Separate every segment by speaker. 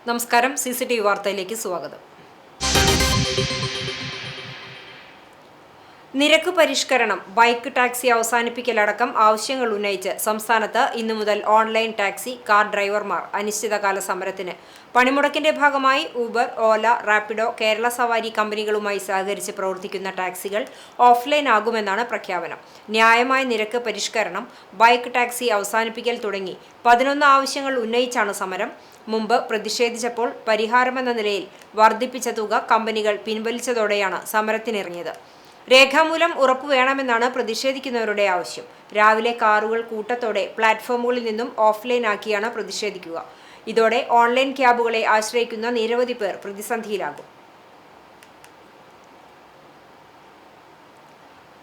Speaker 1: നമസ്കാരം, CCTV വാർത്തയിലേക്ക് സ്വാഗതം. നിരക്ക് പരിഷ്കരണം, ബൈക്ക് ടാക്സി അവസാനിപ്പിക്കലടക്കം ആവശ്യങ്ങൾ ഉന്നയിച്ച് സംസ്ഥാനത്ത് ഇന്നു മുതൽ ഓൺലൈൻ ടാക്സി, കാർ ഡ്രൈവർമാർ അനിശ്ചിതകാല സമരത്തിന്. പണിമുടക്കിന്റെ ഭാഗമായി ഊബർ, ഓല, റാപ്പിഡോ, കേരള സവാരി കമ്പനികളുമായി സഹകരിച്ച് പ്രവർത്തിക്കുന്ന ടാക്സികൾ ഓഫ്ലൈൻ ആകുമെന്നാണ് പ്രഖ്യാപനം. ന്യായമായ നിരക്ക് പരിഷ്കരണം, ബൈക്ക് ടാക്സി അവസാനിപ്പിക്കൽ തുടങ്ങി 11 ആവശ്യങ്ങൾ ഉന്നയിച്ചാണ് സമരം. മുമ്പ് പ്രതിഷേധിച്ചപ്പോൾ പരിഹാരമെന്ന നിലയിൽ വർദ്ധിപ്പിച്ച തുക കമ്പനികൾ പിൻവലിച്ചതോടെയാണ് സമരത്തിനിറങ്ങിയത്. രേഖാമൂലം ഉറപ്പുവേണമെന്നാണ് പ്രതിഷേധിക്കുന്നവരുടെ ആവശ്യം. രാവിലെ കാറുകൾ കൂട്ടത്തോടെ പ്ലാറ്റ്ഫോമുകളിൽ നിന്നും ഓഫ്ലൈൻ ആക്കിയാണ് പ്രതിഷേധിക്കുക. ഇതോടെ ഓൺലൈൻ ക്യാബുകളെ ആശ്രയിക്കുന്ന നിരവധി പേർ പ്രതിസന്ധിയിലാകും.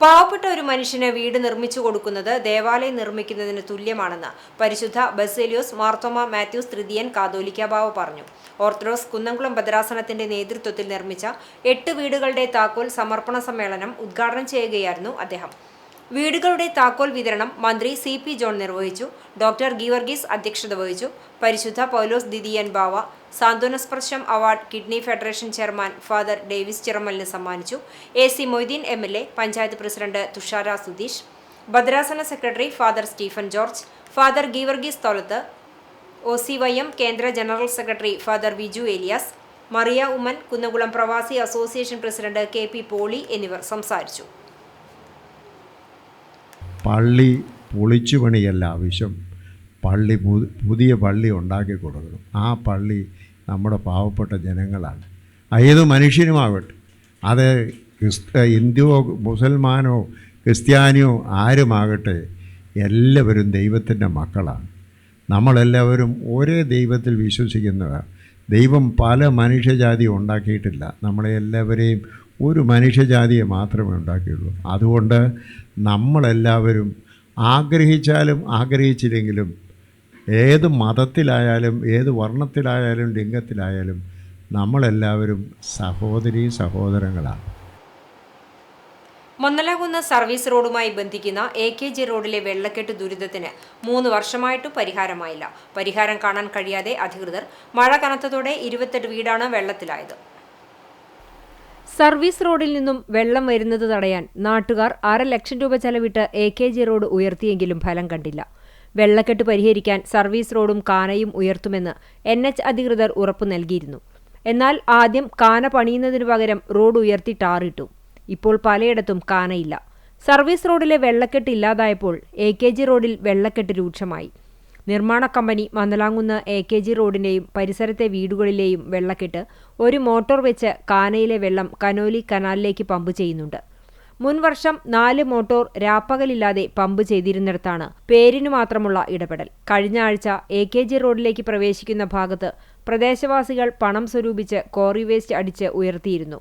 Speaker 1: പാവപ്പെട്ട ഒരു മനുഷ്യന് വീട് നിർമ്മിച്ചു കൊടുക്കുന്നത് ദേവാലയം നിർമ്മിക്കുന്നതിന് തുല്യമാണെന്ന് പരിശുദ്ധ ബസേലിയോസ് മാർത്തോമ മാത്യൂസ് തൃതീയൻ കാതോലിക്ക ബാവ പറഞ്ഞു. ഓർത്തഡോക്സ് കുന്നംകുളം ഭദ്രാസനത്തിന്റെ നേതൃത്വത്തിൽ നിർമ്മിച്ച 8 വീടുകളുടെ താക്കോൽ സമർപ്പണ സമ്മേളനം ഉദ്ഘാടനം ചെയ്യുകയായിരുന്നു അദ്ദേഹം. വീടുകളുടെ താക്കോൽ വിതരണം മന്ത്രി CP ജോൺ നിർവഹിച്ചു. ഡോക്ടർ ഗീവർഗീസ് അധ്യക്ഷത വഹിച്ചു. പരിശുദ്ധ പൗലോസ് ദിദിയൻ ബാവ സാന്ത്വനസ്പർശം award kidney federation chairman father Davis ചിറമലിന് സമ്മാനിച്ചു. AC Moideen MLA, panchayat president Thushara Sudheesh, ഭദ്രാസന secretary father Stephen George, father Geevarghese Tholath, OCYM കേന്ദ്ര general secretary father Viju Elias, Mariya Oommen, Kunnamkulam പ്രവാസി അസോസിയേഷൻ പ്രസിഡന്റ് KP പോളി എന്നിവർ സംസാരിച്ചു.
Speaker 2: പള്ളി പൊളിച്ചു പണിയല്ല ആവശ്യം, പുതിയ പള്ളി ഉണ്ടാക്കി കൊടുക്കണം. ആ പള്ളി നമ്മുടെ പാവപ്പെട്ട ജനങ്ങളാണ്. ഏത് മനുഷ്യനുമാകട്ടെ, അത് ഹിന്ദുവോ മുസൽമാനോ ക്രിസ്ത്യാനിയോ ആരുമാകട്ടെ, എല്ലാവരും ദൈവത്തിൻ്റെ മക്കളാണ്. നമ്മളെല്ലാവരും ഒരേ ദൈവത്തിൽ വിശ്വസിക്കുന്നവർ. ദൈവം പല മനുഷ്യജാതിയും ഉണ്ടാക്കിയിട്ടില്ല. നമ്മളെ എല്ലാവരെയും ഒരു മനുഷ്യജാതിയെ മാത്രമേ ഉണ്ടാക്കിയുള്ളൂ. അതുകൊണ്ട് നമ്മളെല്ലാവരും ആഗ്രഹിച്ചാലും ആഗ്രഹിച്ചില്ലെങ്കിലും, ഏത് മതത്തിലായാലും ഏത് വർണ്ണത്തിലായാലും ലിംഗത്തിലായാലും നമ്മളെല്ലാവരും സഹോദരങ്ങളാണ്.
Speaker 1: മൊന്നലാകുന്ന് സർവീസ് റോഡുമായി ബന്ധിക്കുന്ന AKG റോഡിലെ വെള്ളക്കെട്ട് ദുരിതത്തിന് 3 വർഷമായിട്ടും പരിഹാരമായില്ല. പരിഹാരം കാണാൻ കഴിയാതെ അധികൃതർ. മഴ കനത്തതോടെ 28 വീടാണ് വെള്ളത്തിലായത്. സർവീസ് റോഡിൽ നിന്നും വെള്ളം വരുന്നത് തടയാൻ നാട്ടുകാർ 1/2 ലക്ഷം രൂപ ചെലവിട്ട് AKG റോഡ് ഉയർത്തിയെങ്കിലും ഫലം കണ്ടില്ല. വെള്ളക്കെട്ട് പരിഹരിക്കാൻ സർവീസ് റോഡും കാനയും ഉയർത്തുമെന്ന് NH അധികൃതർ ഉറപ്പു നൽകിയിരുന്നു. എന്നാൽ ആദ്യം കാന പണിയുന്നതിനു പകരം റോഡ് ഉയർത്തി ടാറിട്ടു. ഇപ്പോൾ പലയിടത്തും കാനയില്ല. സർവീസ് റോഡിലെ വെള്ളക്കെട്ട് ഇല്ലാതായപ്പോൾ AKG റോഡിൽ വെള്ളക്കെട്ട് രൂക്ഷമായി. നിർമ്മാണ കമ്പനി മന്നലാങ്കുന്ന് AKG റോഡിന്റെയും പരിസരത്തെ വീടുകളിലെയും വെള്ളക്കെട്ട് ഒരു മോട്ടോർ വെച്ച് കാനയിലെ വെള്ളം കനോലി കനാലിലേക്ക് പമ്പ് ചെയ്യുന്നുണ്ട്. മുൻവർഷം 4 മോട്ടോർ രാപ്പകലില്ലാതെ പമ്പ് ചെയ്തിരുന്നിടത്താണ് പേരിനു മാത്രമുള്ള ഇടപെടൽ. കഴിഞ്ഞ ആഴ്ച AKG റോഡിലേക്ക് പ്രവേശിക്കുന്ന ഭാഗത്ത് പ്രദേശവാസികൾ പണം സ്വരൂപിച്ച് കോറി വേസ്റ്റ് അടിച്ച് ഉയർത്തിയിരുന്നു.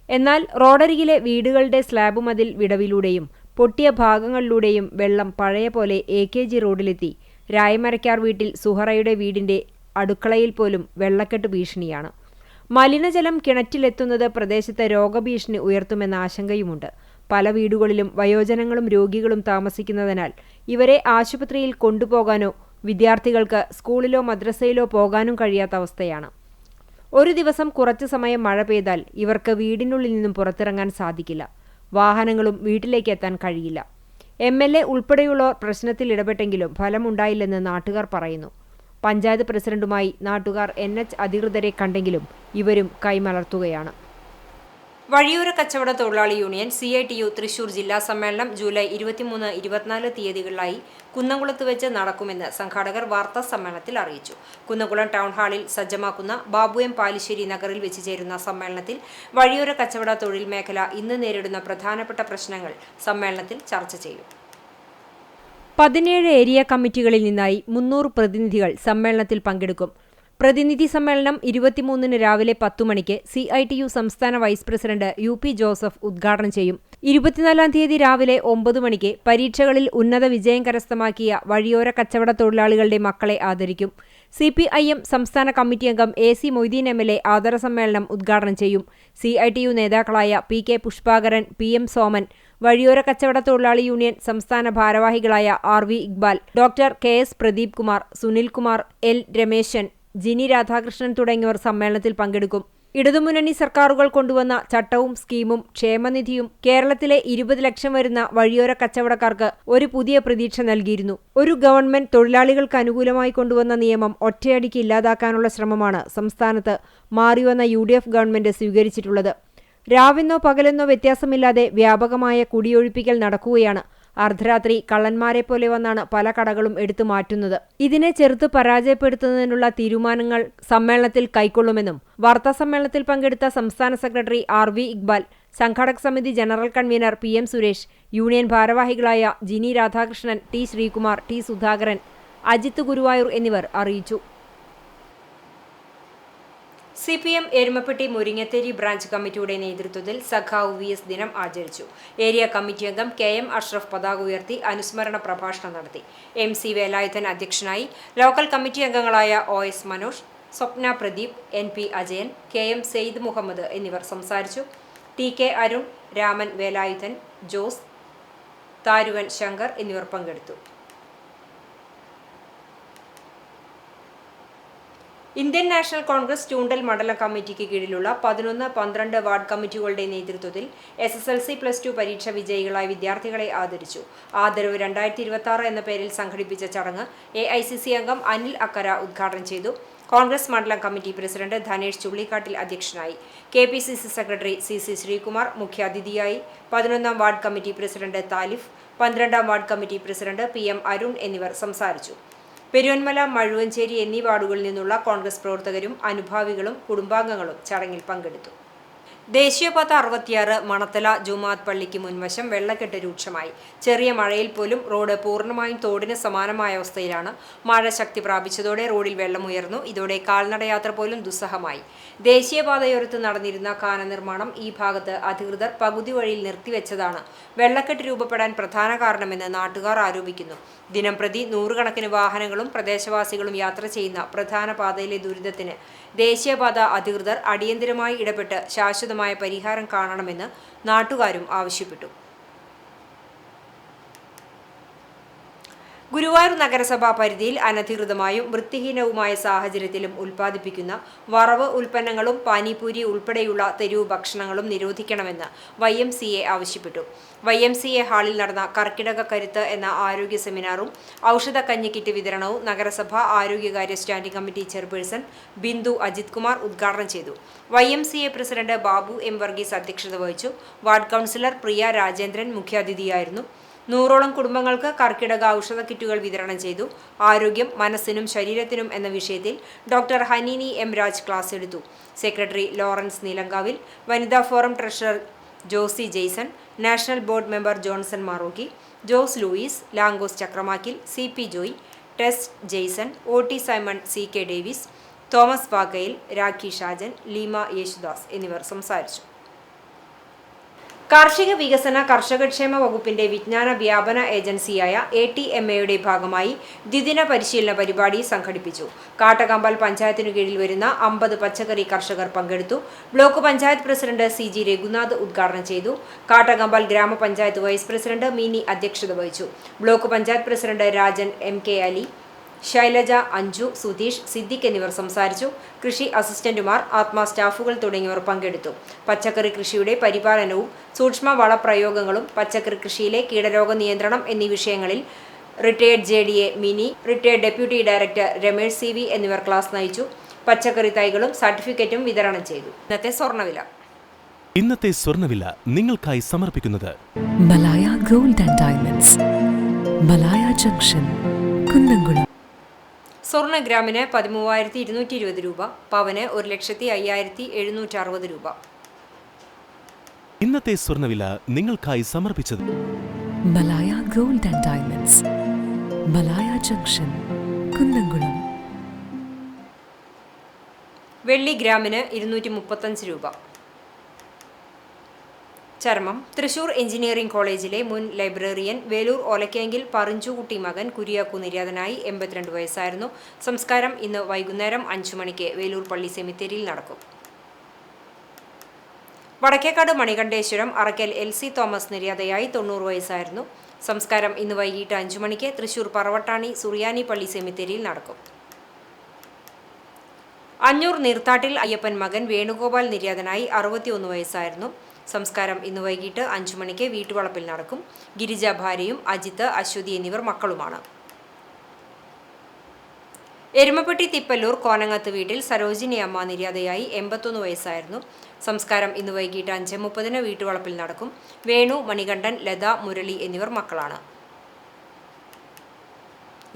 Speaker 1: എന്നാൽ റോഡരികിലെ വീടുകളുടെ സ്ലാബ് മതിൽ വിടവിലൂടെയും പൊട്ടിയ ഭാഗങ്ങളിലൂടെയും വെള്ളം പഴയ പോലെ AKG റോഡിലെത്തി. രായമരക്കാർ വീട്ടിൽ സുഹറയുടെ വീടിന്റെ അടുക്കളയിൽ പോലും വെള്ളക്കെട്ട് ഭീഷണിയാണ്. മലിനജലം കിണറ്റിലെത്തുന്നത് പ്രദേശത്ത് രോഗഭീഷണി ഉയർത്തുമെന്ന ആശങ്കയുമുണ്ട്. പല വീടുകളിലും വയോജനങ്ങളും രോഗികളും താമസിക്കുന്നതിനാൽ ഇവരെ ആശുപത്രിയിൽ കൊണ്ടുപോകാനോ വിദ്യാർത്ഥികൾക്ക് സ്കൂളിലോ മദ്രസയിലോ പോകാനും കഴിയാത്ത അവസ്ഥയാണ്. ഒരു ദിവസം കുറച്ചു സമയം മഴ പെയ്താൽ ഇവർക്ക് വീടിനുള്ളിൽ നിന്നും പുറത്തിറങ്ങാൻ സാധിക്കില്ല. വാഹനങ്ങളും വീട്ടിലേക്ക് എത്താൻ കഴിയില്ല. MLA ഉൾപ്പെടെയുള്ളവർ പ്രശ്നത്തിൽ ഇടപെട്ടെങ്കിലും ഫലമുണ്ടായില്ലെന്ന് നാട്ടുകാർ പറയുന്നു. പഞ്ചായത്ത് പ്രസിഡന്റുമായി നാട്ടുകാർ NH അധികൃതരെ കണ്ടെങ്കിലും ഇവരും കൈമലർത്തുകയാണ്. വഴിയോര കച്ചവട തൊഴിലാളി യൂണിയൻ CITU തൃശൂർ ജില്ലാ സമ്മേളനം ജൂലൈ 23, 24 തീയതികളിലായി കുന്നംകുളത്ത് വെച്ച് നടക്കുമെന്ന് സംഘാടകർ വാർത്താ സമ്മേളനത്തിൽ അറിയിച്ചു. കുന്നംകുളം ടൗൺ ഹാളിൽ സജ്ജമാക്കുന്ന ബാബു M പാലിശ്ശേരി നഗറിൽ വെച്ച് ചേരുന്ന സമ്മേളനത്തിൽ വഴിയോര കച്ചവട തൊഴിൽ മേഖല ഇന്ന് നേരിടുന്ന പ്രധാനപ്പെട്ട പ്രശ്നങ്ങൾ സമ്മേളനത്തിൽ ചർച്ച ചെയ്യും. 17 ഏരിയ കമ്മിറ്റികളിൽ നിന്നായി 300 പ്രതിനിധികൾ സമ്മേളനത്തിൽ പങ്കെടുക്കും. പ്രതിനിധി സമ്മേളനം 23 രാവിലെ 10 മണിക്ക് CITU സംസ്ഥാന വൈസ് പ്രസിഡന്റ് UP ജോസഫ് ഉദ്ഘാടനം ചെയ്യും. 24 തീയതി രാവിലെ 9 മണിക്ക് പരീക്ഷകളിൽ ഉന്നത വിജയം കരസ്ഥമാക്കിയ വഴിയോര കച്ചവട തൊഴിലാളികളുടെ മക്കളെ ആദരിക്കും. CPIM സംസ്ഥാന കമ്മിറ്റി അംഗം AC മൊയ്തീൻ MLA ആദര സമ്മേളനം ഉദ്ഘാടനം ചെയ്യും. CITU നേതാക്കളായ PK പുഷ്പാകരൻ, PM സോമൻ, വഴിയോര കച്ചവട തൊഴിലാളി യൂണിയൻ സംസ്ഥാന ഭാരവാഹികളായ RV Iqbal, doctor KS Pradeep Kumar, Sunil Kumar, L Rameshan, Jini Radhakrishnan തുടങ്ങിയവർ സമ്മേളനത്തിൽ പങ്കെടുക്കും. ഇടതുമുന്നണി സർക്കാരുകൾ കൊണ്ടുവന്ന ചട്ടവും സ്കീമും ക്ഷേമനിധിയും കേരളത്തിലെ 20 ലക്ഷം വരുന്ന വഴിയോര കച്ചവടക്കാർക്ക് ഒരു പുതിയ പ്രതീക്ഷ നൽകിയിരുന്നു. ഒരു ഗവൺമെന്റ് തൊഴിലാളികൾക്ക് അനുകൂലമായി കൊണ്ടുവന്ന നിയമം ഒറ്റയടിക്ക് ഇല്ലാതാക്കാനുള്ള ശ്രമമാണ് സംസ്ഥാനത്ത് മാറിവന്ന UDF ഗവൺമെന്റ് സ്വീകരിച്ചിട്ടുള്ളത്. രാവെന്നോ പകലെന്നോ വ്യത്യാസമില്ലാതെ വ്യാപകമായ കുടിയൊഴിപ്പിക്കൽ നടക്കുകയാണ്. അർദ്ധരാത്രി കള്ളന്മാരെപ്പോലെ വന്നാണ് പല കടകളും എടുത്തു മാറ്റുന്നത്. ഇതിനെ ചെറുത്ത് പരാജയപ്പെടുത്തുന്നതിനുള്ള തീരുമാനങ്ങൾ സമ്മേളനത്തിൽ കൈക്കൊള്ളുമെന്നും വാർത്താസമ്മേളനത്തിൽ പങ്കെടുത്ത സംസ്ഥാന സെക്രട്ടറി RV ഇക്ബാൽ, സംഘാടക സമിതി general convener PM Suresh, union ഭാരവാഹികളായ ജിനി രാധാകൃഷ്ണൻ, T ശ്രീകുമാർ, T സുധാകരൻ, അജിത്ത് ഗുരുവായൂർ എന്നിവർ അറിയിച്ചു. CPM എരുമപ്പെട്ടി മുരിങ്ങത്തേരി ബ്രാഞ്ച് കമ്മിറ്റിയുടെ നേതൃത്വത്തിൽ സഖാവ് VS ദിനം ആചരിച്ചു. ഏരിയ കമ്മിറ്റി അംഗം KM അഷ്റഫ് പതാക ഉയർത്തി അനുസ്മരണ പ്രഭാഷണം നടത്തി. MC വേലായുധൻ അധ്യക്ഷനായി. ലോക്കൽ കമ്മിറ്റി അംഗങ്ങളായ OS മനോജ്, സ്വപ്ന പ്രദീപ്, NP അജയൻ, KM സെയ്ദ് മുഹമ്മദ് എന്നിവർ സംസാരിച്ചു. TK അരുൺ, രാമൻ വേലായുധൻ, ജോസ്, താരുവൻ ശങ്കർ എന്നിവർ പങ്കെടുത്തു. ഇന്ത്യൻ നാഷണൽ കോൺഗ്രസ് ചൂണ്ടൽ മണ്ഡലം കമ്മിറ്റിക്ക് കീഴിലുള്ള 11, 12 വാർഡ് കമ്മിറ്റികളുടെ നേതൃത്വത്തിൽ SSLC+2 പരീക്ഷ വിജയികളായ വിദ്യാർത്ഥികളെ ആദരിച്ചു. ആദരവ് 2026 എന്ന പേരിൽ സംഘടിപ്പിച്ച ചടങ്ങ് AICC അംഗം അനിൽ അക്കര ഉദ്ഘാടനം ചെയ്തു. കോൺഗ്രസ് മണ്ഡലം കമ്മിറ്റി പ്രസിഡന്റ് ധനേഷ് ചുള്ളിക്കാട്ടിൽ അധ്യക്ഷനായി. KPCC സെക്രട്ടറി CC ശ്രീകുമാർ മുഖ്യാതിഥിയായി. 11ാം വാർഡ് കമ്മിറ്റി പ്രസിഡന്റ് താലിഫ്, 12ാം ward committee president PM Arun എന്നിവർ സംസാരിച്ചു. പെരുവന്മല, മഴുവഞ്ചേരി എന്നീ വാർഡുകളിൽ നിന്നുള്ള കോൺഗ്രസ് പ്രവർത്തകരും അനുഭാവികളും കുടുംബാംഗങ്ങളും ചടങ്ങിൽ പങ്കെടുത്തു. ദേശീയപാത 66 മണത്തല ജുമാഅത്ത് പള്ളിക്ക് മുൻവശം വെള്ളക്കെട്ട് രൂക്ഷമായി. ചെറിയ മഴയിൽ പോലും റോഡ് പൂർണ്ണമായും തോടിന് സമാനമായ അവസ്ഥയിലാണ്. മഴ ശക്തി പ്രാപിച്ചതോടെ റോഡിൽ വെള്ളമുയർന്നു. ഇതോടെ കാൽനടയാത്ര പോലും ദുസ്സഹമായി. ദേശീയപാതയോരത്ത് നടന്നിരുന്ന കാന നിർമ്മാണം ഈ ഭാഗത്ത് അധികൃതർ പകുതി വഴിയിൽ നിർത്തിവെച്ചതാണ് വെള്ളക്കെട്ട് രൂപപ്പെടാൻ പ്രധാന കാരണമെന്ന് നാട്ടുകാർ ആരോപിക്കുന്നു. ദിനംപ്രതി 100 കണക്കിന് വാഹനങ്ങളും പ്രദേശവാസികളും യാത്ര ചെയ്യുന്ന പ്രധാന പാതയിലെ ദുരിതത്തിന് ദേശീയപാത അധികൃതർ അടിയന്തരമായി ഇടപെട്ട് ശാശ്വതമായ പരിഹാരം കാണണമെന്ന് നാട്ടുകാരും ആവശ്യപ്പെട്ടു. ഗുരുവായൂർ നഗരസഭാ പരിധിയിൽ അനധികൃതമായും വൃത്തിഹീനവുമായ സാഹചര്യത്തിലും ഉൽപ്പാദിപ്പിക്കുന്ന വറവ് ഉൽപ്പന്നങ്ങളും പാനിപൂരി ഉൾപ്പെടെയുള്ള തെരുവ് ഭക്ഷണങ്ങളും നിരോധിക്കണമെന്ന് YMCA ആവശ്യപ്പെട്ടു. YMCA ഹാളിൽ നടന്ന കർക്കിടക കരുത്ത് എന്ന ആരോഗ്യ സെമിനാറും ഔഷധ കഞ്ഞി കിറ്റ് വിതരണവും നഗരസഭാ ആരോഗ്യകാര്യ standing committee chairperson Bindu Ajith Kumar ഉദ്ഘാടനം ചെയ്തു. YMCA president Babu M Varghese അധ്യക്ഷത വഹിച്ചു. വാർഡ് കൗൺസിലർ പ്രിയ രാജേന്ദ്രൻ മുഖ്യാതിഥിയായിരുന്നു. 100ഓളം കുടുംബങ്ങൾക്ക് കർക്കിടക ഔഷധ കിറ്റുകൾ വിതരണം ചെയ്തു. ആരോഗ്യം മനസ്സിനും ശരീരത്തിനും എന്ന വിഷയത്തിൽ doctor Hanini M Raj class എടുത്തു. സെക്രട്ടറി ലോറൻസ് നീലങ്കാവിൽ, വനിതാ forum treasurer Josy Jaison, national board member Johnson Marokki, Jose Louis, Lankos Chakramakkil, CP Joy, Tess Jaison, OT Simon, CK Davis, Thomas Vakkayil, Rakhi Shajan, Leema Yesudas എന്നിവർ സംസാരിച്ചു. കാർഷിക വികസന കർഷകക്ഷേമ വകുപ്പിന്റെ വിജ്ഞാന വ്യാപന ഏജൻസിയായ ATMAയുടെ ഭാഗമായി ദ്വിദിന പരിശീലന പരിപാടി സംഘടിപ്പിച്ചു. കാട്ടകമ്പൽ പഞ്ചായത്തിനു കീഴിൽ വരുന്ന 50 പച്ചക്കറി കർഷകർ പങ്കെടുത്തു. Block panchayat president CG Raghunath ഉദ്ഘാടനം ചെയ്തു. കാട്ടകമ്പൽ ഗ്രാമപഞ്ചായത്ത് വൈസ് പ്രസിഡന്റ് മിനി അധ്യക്ഷത വഹിച്ചു. Block panchayat president Rajan MK Ali, Shailaja, Anju, Sudheesh, Siddique എന്നിവർ സംസാരിച്ചു. കൃഷി അസിസ്റ്റന്റുമാർ, ആത്മാ സ്റ്റാഫുകൾ തുടങ്ങിയവർ പങ്കെടുത്തു. പച്ചക്കറി കൃഷിയുടെ പരിപാലനവും സൂക്ഷ്മ വളപ്രയോഗങ്ങളും പച്ചക്കറി കൃഷിയിലെ കീടരോഗ നിയന്ത്രണം എന്നീ വിഷയങ്ങളിൽ retired JDA mini, retired deputy director Ramesh CV എന്നിവർ ക്ലാസ് നയിച്ചു. പച്ചക്കറി തൈകളും സർട്ടിഫിക്കറ്റും വിതരണം ചെയ്തു.
Speaker 3: ഇന്നത്തെ സ്വർണ്ണവില നിങ്ങൾക്കായി സമർപ്പിക്കുന്നത്
Speaker 4: Malaya gold and diamonds, Malaya junction, Kunnamkulam.
Speaker 1: സ്വർണ്ണ ഗ്രാമിന് 13,220 രൂപ, പവന് 1,05,760 രൂപ.
Speaker 3: ഇന്നത്തെ സ്വർണ്ണവില നിങ്ങൾക്കായി സമർപ്പിച്ചത്
Speaker 4: Malaya gold and diamonds, Malaya junction, Kunnamkulam.
Speaker 1: വെള്ളി ഗ്രാമിന് 235 രൂപ. ചർമ്മം. തൃശൂർ എഞ്ചിനീയറിംഗ് കോളേജിലെ മുൻ ലൈബ്രറിയൻ വേലൂർ ഓലക്കേങ്കിൽ പറിഞ്ചുകുട്ടി മകൻ കുര്യാക്കു നിര്യാതനായി. 82 വയസ്സായിരുന്നു. സംസ്കാരം ഇന്ന് വൈകുന്നേരം 5 മണിക്ക് വേലൂർ പള്ളി സെമിത്തേരിയിൽ നടക്കും. വടക്കേക്കാട് മണികണ്ഠേശ്വരം അറക്കൽ LC തോമസ് നിര്യാതയായി. 90 വയസ്സായിരുന്നു. സംസ്കാരം ഇന്ന് വൈകിട്ട് 5 മണിക്ക് തൃശൂർ പറവട്ടാണി സുറിയാനി പള്ളി സെമിത്തേരിയിൽ നടക്കും. അഞ്ഞൂർ നീർത്താട്ടിൽ അയ്യപ്പൻ മകൻ വേണുഗോപാൽ നിര്യാതനായി 61 വയസ്സായിരുന്നു. സംസ്കാരം ഇന്ന് വൈകിട്ട് 5 മണിക്ക് വീട്ടുവളപ്പിൽ നടക്കും. ഗിരിജ ഭാര്യയും അജിത്ത്, അശ്വതി എന്നിവർ മക്കളുമാണ്. എരുമപ്പെട്ടി തിപ്പല്ലൂർ കോനങ്ങത്ത് വീട്ടിൽ സരോജിനി അമ്മ നിര്യാതയായി 81 വയസ്സായിരുന്നു. സംസ്കാരം ഇന്ന് വൈകിട്ട് 5:30 വീട്ടുവളപ്പിൽ നടക്കും. വേണു, മണികണ്ഠൻ, ലത, മുരളി എന്നിവർ മക്കളാണ്.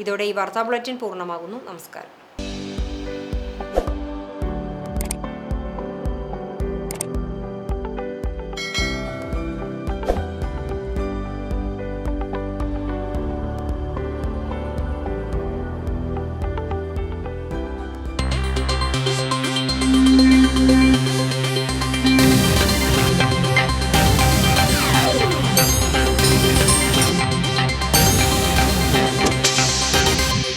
Speaker 1: ഇതോടെ ഈ വാർത്താ ബുള്ളറ്റിൻ പൂർണ്ണമാകുന്നു. നമസ്കാരം.